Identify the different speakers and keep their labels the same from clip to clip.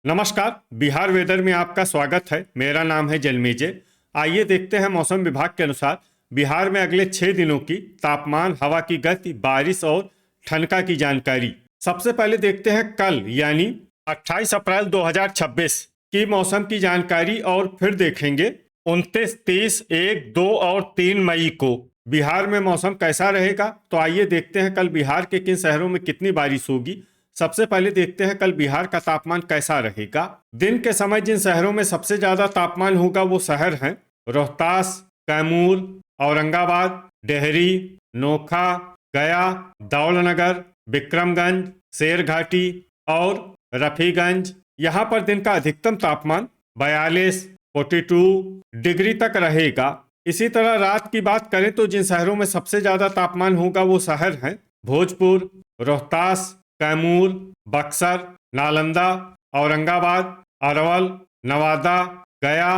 Speaker 1: नमस्कार। बिहार वेदर में आपका स्वागत है। मेरा नाम है जन्मेजय। आइए देखते हैं मौसम विभाग के अनुसार बिहार में अगले 6 दिनों की तापमान, हवा की गति, बारिश और ठनका की जानकारी। सबसे पहले देखते हैं कल यानी 28 अप्रैल 2026 की मौसम की जानकारी और फिर देखेंगे 29, 30, 1, 2 और 3 मई को बिहार में मौसम कैसा रहेगा। तो आइए देखते हैं कल बिहार के किन शहरों में कितनी बारिश होगी। सबसे पहले देखते हैं कल बिहार का तापमान कैसा रहेगा। दिन के समय जिन शहरों में सबसे ज्यादा तापमान होगा वो शहर हैं रोहतास, कैमूर, औरंगाबाद, डेहरी, नोखा, गया, दौलनगर, विक्रमगंज, शेरघाटी और रफीगंज। यहाँ पर दिन का अधिकतम तापमान 42, 42 डिग्री तक रहेगा। इसी तरह रात की बात करें तो जिन शहरों में सबसे ज्यादा तापमान होगा वो शहर हैं भोजपुर, रोहतास, कैमूर, बक्सर, नालंदा, औरंगाबाद, अरवल, नवादा, गया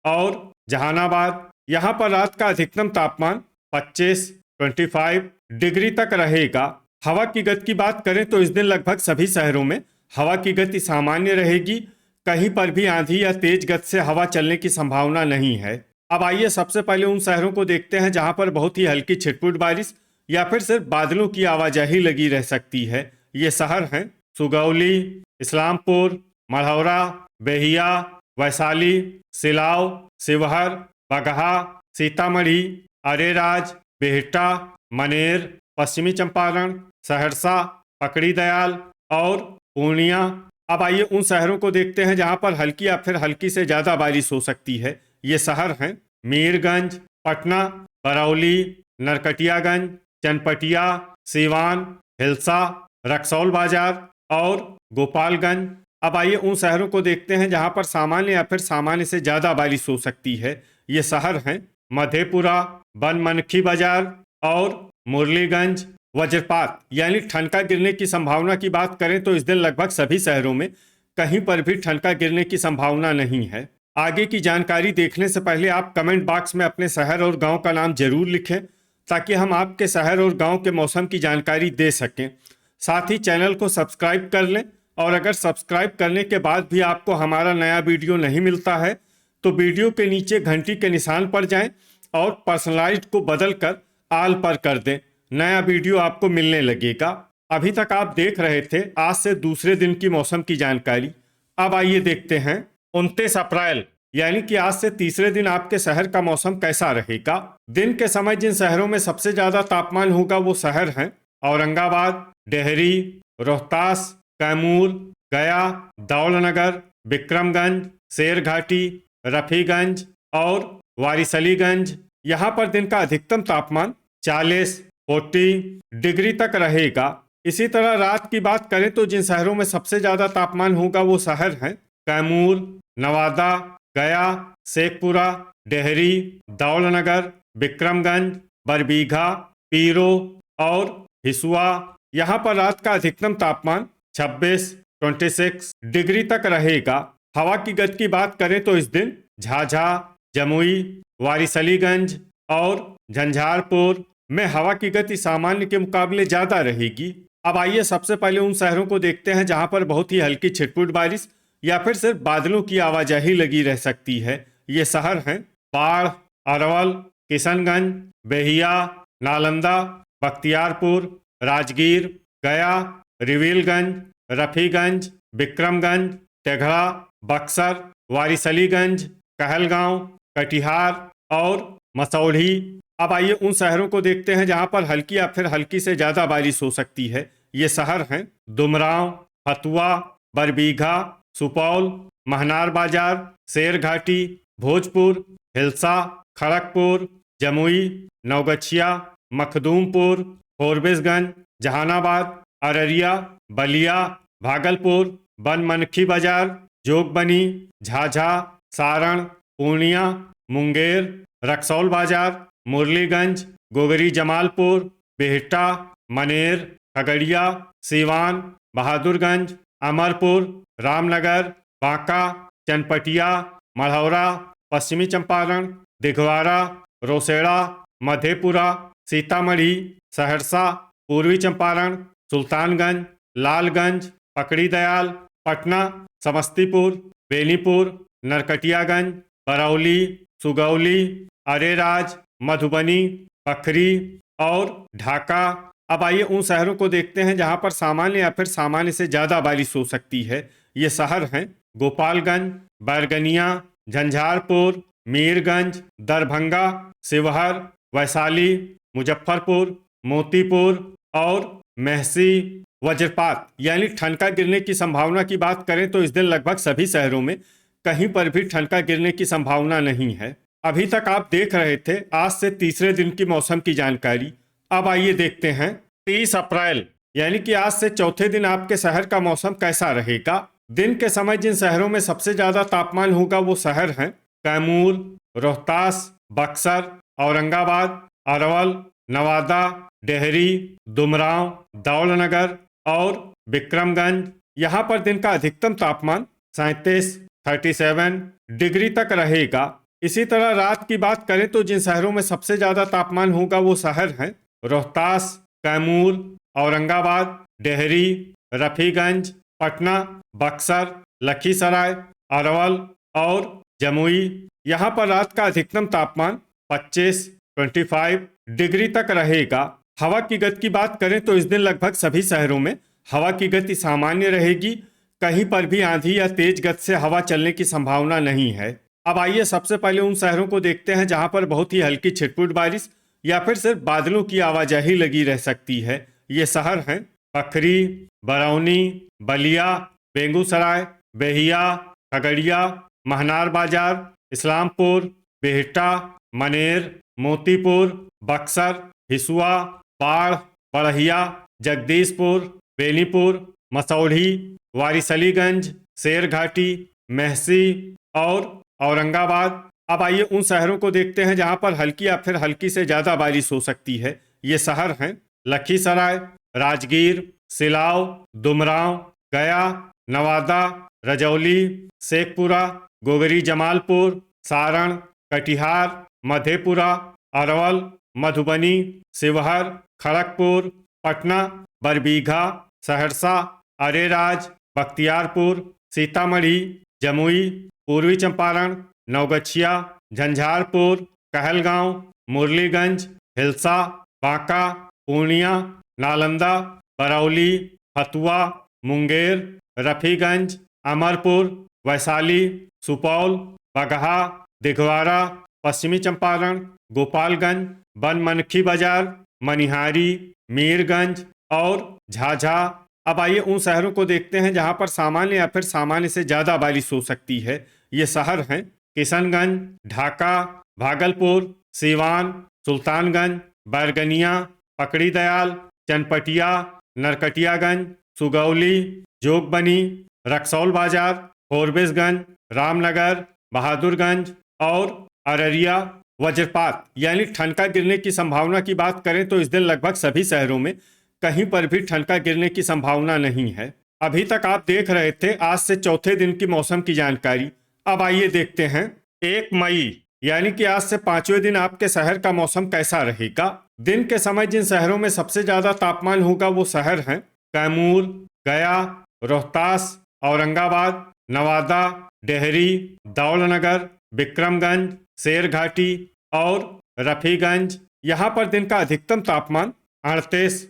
Speaker 1: और जहानाबाद। यहाँ पर रात का अधिकतम तापमान 25, 25 डिग्री तक रहेगा। हवा की गति की बात करें तो इस दिन लगभग सभी शहरों में हवा की गति सामान्य रहेगी। कहीं पर भी आंधी या तेज गति से हवा चलने की संभावना नहीं है। अब आइए सबसे पहले उन शहरों को देखते हैं जहां पर बहुत ही हल्की छिटपुट बारिश या फिर सिर्फ बादलों की आवाजाही लगी रह सकती है। ये शहर हैं सुगौली, इस्लामपुर, मढ़ौरा, बेहिया, वैशाली, सिलाव, शिवहर, बगहा, सीतामढ़ी, अरेराज, बिहटा, मनेर, पश्चिमी चंपारण, सहरसा, पकड़ी दयाल और पूर्णिया। अब आइए उन शहरों को देखते हैं जहां पर हल्की या फिर हल्की से ज्यादा बारिश हो सकती है। ये शहर हैं मीरगंज, पटना, बरौली, नरकटियागंज, चनपटिया, सीवान, हिलसा, रक्सौल बाजार और गोपालगंज। अब आइए उन शहरों को देखते हैं जहां पर सामान्य या फिर सामान्य से ज्यादा बारिश हो सकती है। ये शहर हैं मधेपुरा, बनमनखी बाजार और मुरलीगंज। वज्रपात यानी ठनका गिरने की संभावना की बात करें तो इस दिन लगभग सभी शहरों में कहीं पर भी ठनका गिरने की संभावना नहीं है। आगे की जानकारी देखने से पहले आप कमेंट बॉक्स में अपने शहर और गांव का नाम जरूर लिखें ताकि हम आपके शहर और गांव के मौसम की जानकारी दे सकें। साथ ही चैनल को सब्सक्राइब कर लें और अगर सब्सक्राइब करने के बाद भी आपको हमारा नया वीडियो नहीं मिलता है तो वीडियो के नीचे घंटी के निशान पर जाएं और पर्सनलाइज्ड को बदल कर आल पर कर दें। नया वीडियो आपको मिलने लगेगा। अभी तक आप देख रहे थे आज से दूसरे दिन की मौसम की जानकारी। अब आइए देखते हैं 29 अप्रैल यानी कि आज से तीसरे दिन आपके शहर का मौसम कैसा रहेगा। दिन के समय जिन शहरों में सबसे ज्यादा तापमान होगा वो शहर हैं औरंगाबाद, डेहरी, रोहतास, कैमूर, गया, दौलनगर, विक्रमगंज, शेरघाटी, रफीगंज और वारिसलीगंज। यहाँ पर दिन का अधिकतम तापमान 40, 40 डिग्री तक रहेगा। इसी तरह रात की बात करें तो जिन शहरों में सबसे ज्यादा तापमान होगा वो शहर हैं कैमूर, नवादा, गया, शेखपुरा, डेहरी, दौलनगर, विक्रमगंज, बरबीघा, पीरो और हिसुआ। यहाँ पर रात का अधिकतम तापमान 26, 26 डिग्री तक रहेगा। हवा की गति की बात करें तो इस दिन झाझा, जमुई, वारिसलीगंज और झंझारपुर में हवा की गति सामान्य के मुकाबले ज्यादा रहेगी। अब आइए सबसे पहले उन शहरों को देखते हैं जहां पर बहुत ही हल्की छिटपुट बारिश या फिर सिर्फ बादलों की आवाजाही लगी रह सकती है। ये शहर हैं बाढ़, अरवल, किशनगंज, बेहिया, नालंदा, बख्तियारपुर, राजगीर, गया, रिविलगंज, रफीगंज, विक्रमगंज, तेघड़ा, बक्सर, वारिसलीगंज, कहलगांव, कटिहार और मसौढ़ी। अब आइए उन शहरों को देखते हैं जहां पर हल्की या फिर हल्की से ज्यादा बारिश हो सकती है। ये शहर हैं दुमराव, फतुआ, बरबीघा, सुपौल, महनार बाजार, शेरघाटी, भोजपुर, हिलसा, खड़गपुर, जमुई, नवगछिया, मखदूमपुर, फोरबिसगंज, जहानाबाद, अररिया, बलिया, भागलपुर, बनमनखी बाजार, जोगबनी, झाझा, सारण, पूर्णिया, मुंगेर, रक्सौल बाजार, मुरलीगंज, गोगरी जमालपुर, बिहटा, मनेर, खगड़िया, सीवान, बहादुरगंज, अमरपुर, रामनगर, बांका, चनपटिया, मढ़ौरा, पश्चिमी चंपारण, दिघवारा, रोसेड़ा, मधेपुरा, सीतामढ़ी, सहरसा, पूर्वी चंपारण, सुल्तानगंज, लालगंज, पकड़ी दयाल, पटना, समस्तीपुर, बेनीपुर, नरकटियागंज, बरौली, सुगौली, अरेराज, मधुबनी, पखरी और ढाका। अब आइए उन शहरों को देखते हैं जहां पर सामान्य या फिर सामान्य से ज़्यादा बारिश हो सकती है। ये शहर हैं गोपालगंज, बैरगनिया, झंझारपुर, मीरगंज, दरभंगा, शिवहर, वैशाली, मुजफ्फरपुर, मोतीपुर और मेहसी। वज्रपात यानी ठनका गिरने की संभावना की बात करें तो इस दिन लगभग सभी शहरों में कहीं पर भी ठनका गिरने की संभावना नहीं है। अभी तक आप देख रहे थे आज से तीसरे दिन की मौसम की जानकारी। अब आइए देखते हैं 30 अप्रैल यानी कि आज से चौथे दिन आपके शहर का मौसम कैसा रहेगा। दिन के समय जिन शहरों में सबसे ज्यादा तापमान होगा वो शहर हैं कैमूर, रोहतास, बक्सर, औरंगाबाद, अरवल, नवादा, डेहरी, दुमराव, दौलनगर और विक्रमगंज। यहाँ पर दिन का अधिकतम तापमान 37 डिग्री तक रहेगा। इसी तरह रात की बात करें तो जिन शहरों में सबसे ज्यादा तापमान होगा वो शहर हैं रोहतास, कैमूर, औरंगाबाद, डेहरी, रफीगंज, पटना, बक्सर, लखीसराय, अरवल और जमुई। यहाँ पर रात का अधिकतम तापमान 25 डिग्री तक रहेगा। हवा की गति की बात करें तो इस दिन लगभग सभी शहरों में हवा की गति सामान्य रहेगी। कहीं पर भी आंधी या तेज गति से हवा चलने की संभावना नहीं है। अब आइए सबसे पहले उन शहरों को देखते हैं जहां पर बहुत ही हल्की छिटपुट बारिश या फिर सिर्फ बादलों की आवाजाही लगी रह सकती है। ये शहर हैं पखरी, बरौनी, बलिया, बेगूसराय, बेहिया, खगड़िया, महनार बाजार, इस्लामपुर, बिहटा, मनेर, मोतीपुर, बक्सर, हिसुआ, बाढ़, बड़हिया, जगदीशपुर, बेनीपुर, मसौढ़ी, वारिसलीगंज, शेरघाटी, मेहसी और औरंगाबाद। अब आइए उन शहरों को देखते हैं जहां पर हल्की या फिर हल्की से ज्यादा बारिश हो सकती है। ये शहर हैं लखीसराय, राजगीर, सिलाव, दुमराव, गया, नवादा, रजौली, शेखपुरा, गोगरी जमालपुर, सारण, कटिहार, मधेपुरा, अरवल, मधुबनी, शिवहर, खड़गपुर, पटना, बरबीघा, सहरसा, अरेराज, बख्तियारपुर, सीतामढ़ी, जमुई, पूर्वी चंपारण, नवगछिया, झंझारपुर, कहलगांव, मुरलीगंज, हिलसा, बांका, पूर्णिया, नालंदा, बरौली, फतुआ, मुंगेर, रफीगंज, अमरपुर, वैशाली, सुपौल, बगहा, दिघवारा, पश्चिमी चंपारण, गोपालगंज, बनमनखी बाजार, मनिहारी, मीरगंज और झाझा। अब आइए उन शहरों को देखते हैं जहां पर सामान्य या फिर सामान्य से ज्यादा बारिश हो सकती है। ये शहर हैं किशनगंज, ढाका, भागलपुर, सीवान, सुल्तानगंज, बैरगनिया, पकड़ी दयाल, चनपटिया, नरकटियागंज, सुगौली, जोगबनी, रक्सौल बाजार, फोरबिसगंज, रामनगर, बहादुरगंज और अररिया। वज्रपात यानी ठनका गिरने की संभावना की बात करें तो इस दिन लगभग सभी शहरों में कहीं पर भी ठनका गिरने की संभावना नहीं है। अभी तक आप देख रहे थे आज से चौथे दिन की मौसम की जानकारी। अब आइए देखते हैं 1 मई यानी कि आज से 5वें दिन आपके शहर का मौसम कैसा रहेगा। दिन के समय जिन शहरों में सबसे ज्यादा तापमान होगा वो शहर हैं कैमूर, गया, रोहतास, औरंगाबाद, नवादा, डेहरी, दौलनगर, विक्रमगंज, शेरघाटी और रफीगंज। यहाँ पर दिन का अधिकतम तापमान 38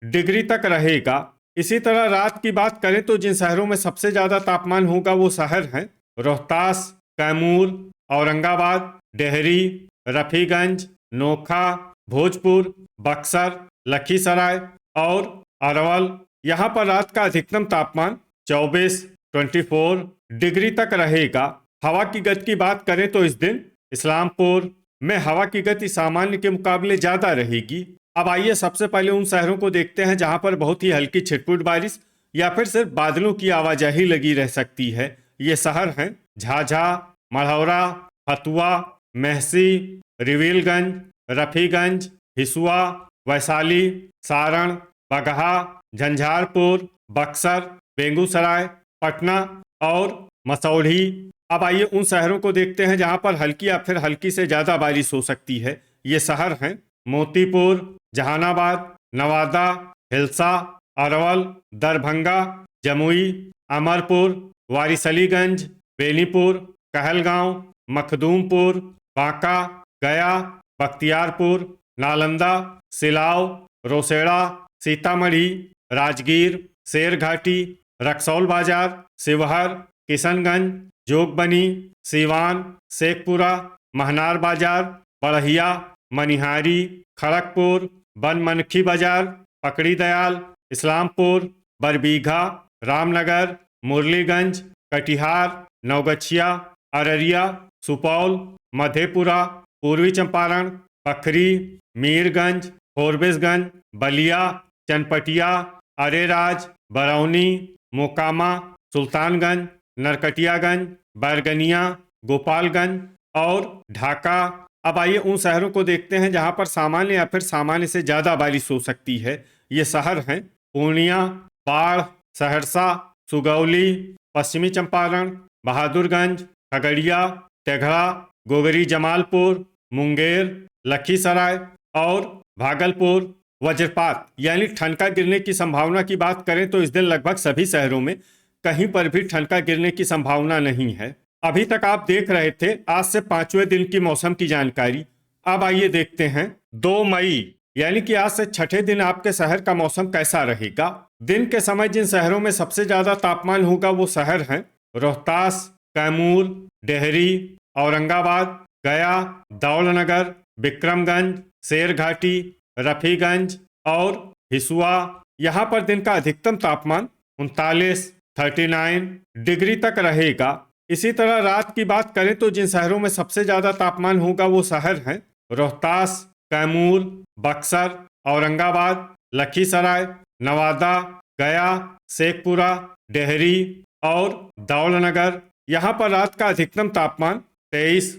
Speaker 1: डिग्री तक रहेगा। इसी तरह रात की बात करें तो जिन शहरों में सबसे ज्यादा तापमान होगा वो शहर हैं रोहतास, कैमूर, औरंगाबाद, डेहरी, रफीगंज, नोखा, भोजपुर, बक्सर, लखीसराय और अरवल। यहाँ पर रात का अधिकतम तापमान 24 डिग्री तक रहेगा। हवा की गति की बात करें तो इस दिन इस्लामपुर में हवा की गति सामान्य के मुकाबले ज्यादा रहेगी। अब आइए सबसे पहले उन शहरों को देखते हैं जहां पर बहुत ही हल्की छिटपुट बारिश या फिर सिर्फ बादलों की आवाजाही लगी रह सकती है। ये शहर हैं झाझा, मढ़ौरा, फतुआ, मेहसी, रिविलगंज, रफीगंज, हिसुआ, वैशाली, सारण, बगहा, झंझारपुर, बक्सर, बेगूसराय, पटना और मसौढ़ी। अब आइए उन शहरों को देखते हैं जहां पर हल्की या फिर हल्की से ज्यादा बारिश हो सकती है। ये शहर हैं मोतीपुर, जहानाबाद, नवादा, हिलसा, अरवल, दरभंगा, जमुई, अमरपुर, वारिसलीगंज, बेनीपुर, कहलगांव, मखदूमपुर, बांका, गया, बख्तियारपुर, नालंदा, सिलाव, रोसड़ा, सीतामढ़ी, राजगीर, शेरघाटी, रक्सौल बाजार, शिवहर, किशनगंज, जोगबनी, सीवान, शेखपुरा, महनार बाजार, बढ़िया, मनिहारी, खड़गपुर, बनमनखी बाजार, पकड़ी दयाल, इस्लामपुर, बरबीघा, रामनगर, मुरलीगंज, कटिहार, नवगछिया, अररिया, सुपौल, मधेपुरा, पूर्वी चंपारण, पखरी, मीरगंज, फोरबिसगंज, बलिया, चनपटिया, अरेराज, बरौनी, मोकामा, सुल्तानगंज, नरकटियागंज, बैरगनिया, गोपालगंज और ढाका। अब आइए उन शहरों को देखते हैं जहां पर सामान्य या फिर सामान्य से ज़्यादा बारिश हो सकती है। ये शहर हैं पूर्णिया, बाढ़, सहरसा, सुगौली, पश्चिमी चंपारण, बहादुरगंज, खगड़िया, तेघड़ा, गोगरी जमालपुर, मुंगेर, लखीसराय और भागलपुर। वज्रपात यानी ठनका गिरने की संभावना की बात करें तो इस दिन लगभग सभी शहरों में कहीं पर भी ठनका गिरने की संभावना नहीं है। अभी तक आप देख रहे थे आज से 5वें दिन की मौसम की जानकारी। अब आइए देखते हैं 2 मई यानी कि आज से छठे दिन आपके शहर का मौसम कैसा रहेगा। दिन के समय जिन शहरों में सबसे ज्यादा तापमान होगा वो शहर हैं रोहतास, कैमूर, डेहरी, औरंगाबाद, गया, दौलनगर, विक्रमगंज, शेरघाटी, रफीगंज और हिसुआ। यहाँ पर दिन का अधिकतम तापमान 39 डिग्री तक रहेगा। इसी तरह रात की बात करें तो जिन शहरों में सबसे ज्यादा तापमान होगा वो शहर हैं रोहतास, कैमूर, बक्सर, औरंगाबाद, लखीसराय, नवादा, गया, शेखपुरा, डेहरी और दौलनगर। यहाँ पर रात का अधिकतम तापमान 23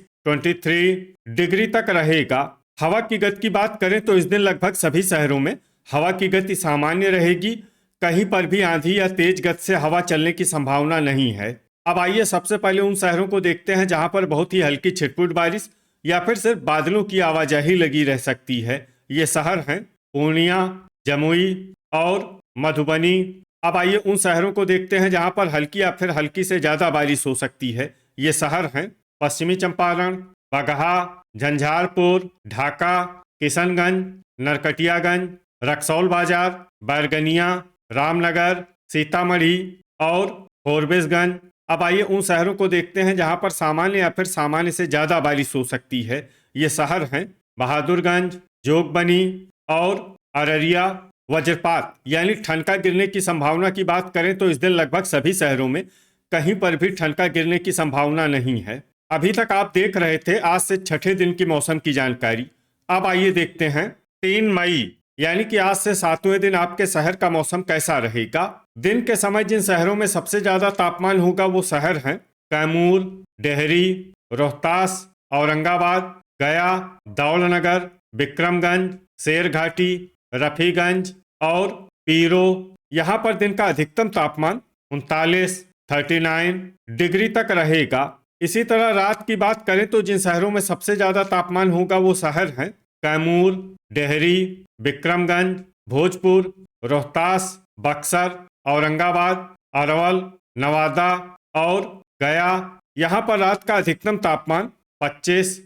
Speaker 1: डिग्री तक रहेगा। हवा की गति की बात करें तो इस दिन लगभग सभी शहरों में हवा की गति सामान्य रहेगी। कहीं पर भी आंधी या तेज गति से हवा चलने की संभावना नहीं है। अब आइए सबसे पहले उन शहरों को देखते हैं जहां पर बहुत ही हल्की छिटपुट बारिश या फिर सिर्फ बादलों की आवाजाही लगी रह सकती है। ये शहर हैं पूर्णिया, जमुई और मधुबनी। अब आइए उन शहरों को देखते हैं जहां पर हल्की या फिर हल्की से ज्यादा बारिश हो सकती है। ये शहर हैं पश्चिमी चंपारण, बगहा, झंझारपुर, ढाका, किशनगंज, नरकटियागंज, रक्सौल बाजार, बैरगनिया, रामनगर, सीतामढ़ी और फोरबिसगंज। अब आइए उन शहरों को देखते हैं जहां पर सामान्य या फिर सामान्य से ज्यादा बारिश हो सकती है। ये शहर हैं बहादुरगंज, जोगबनी और अररिया। वज्रपात यानी ठनका गिरने की संभावना की बात करें तो इस दिन लगभग सभी शहरों में कहीं पर भी ठनका गिरने की संभावना नहीं है। अभी तक आप देख रहे थे आज से छठे दिन की मौसम की जानकारी। अब आइए देखते हैं 3 मई यानी कि आज से 7वें दिन आपके शहर का मौसम कैसा रहेगा। दिन के समय जिन शहरों में सबसे ज्यादा तापमान होगा वो शहर हैं कैमूर, डेहरी, रोहतास, औरंगाबाद, गया, दौलनगर, विक्रमगंज, शेरघाटी, रफीगंज और पीरो। यहाँ पर दिन का अधिकतम तापमान 39 डिग्री तक रहेगा। इसी तरह रात की बात करें तो जिन शहरों में सबसे ज्यादा तापमान होगा वो शहर हैं कैमूर, डेहरी, विक्रमगंज, भोजपुर, रोहतास, बक्सर, औरंगाबाद, अरवल, नवादा और गया। यहाँ पर रात का अधिकतम तापमान 25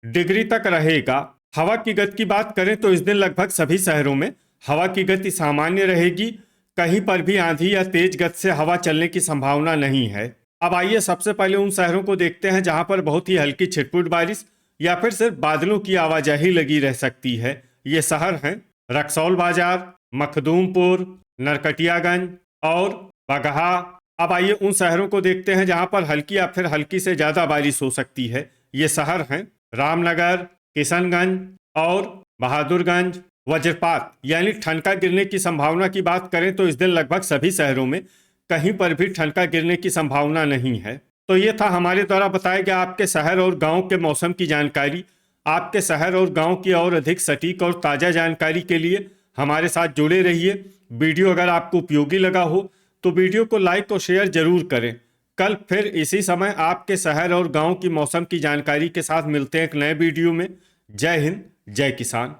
Speaker 1: डिग्री तक रहेगा। हवा की गति की बात करें तो इस दिन लगभग सभी शहरों में हवा की गति सामान्य रहेगी। कहीं पर भी आंधी या तेज गति से हवा चलने की संभावना नहीं है। अब आइए सबसे पहले उन शहरों को देखते हैं जहां पर बहुत ही हल्की छिटपुट बारिश या फिर सिर्फ बादलों की आवाजाही लगी रह सकती है। ये शहर हैं रक्सौल बाजार, मखदूमपुर, नरकटियागंज और बगहा। अब आइए उन शहरों को देखते हैं जहां पर हल्की या फिर हल्की से ज्यादा बारिश हो सकती है। ये शहर हैं रामनगर, किशनगंज और बहादुरगंज। वज्रपात यानी ठनका गिरने की संभावना की बात करें तो इस दिन लगभग सभी शहरों में कहीं पर भी ठनका गिरने की संभावना नहीं है। तो ये था हमारे द्वारा बताया गया आपके शहर और गांव के मौसम की जानकारी। आपके शहर और गांव की और अधिक सटीक और ताज़ा जानकारी के लिए हमारे साथ जुड़े रहिए। वीडियो अगर आपको उपयोगी लगा हो तो वीडियो को लाइक और शेयर जरूर करें। कल फिर इसी समय आपके शहर और गांव की मौसम की जानकारी के साथ मिलते हैं एक नए वीडियो में। जय हिंद, जय किसान।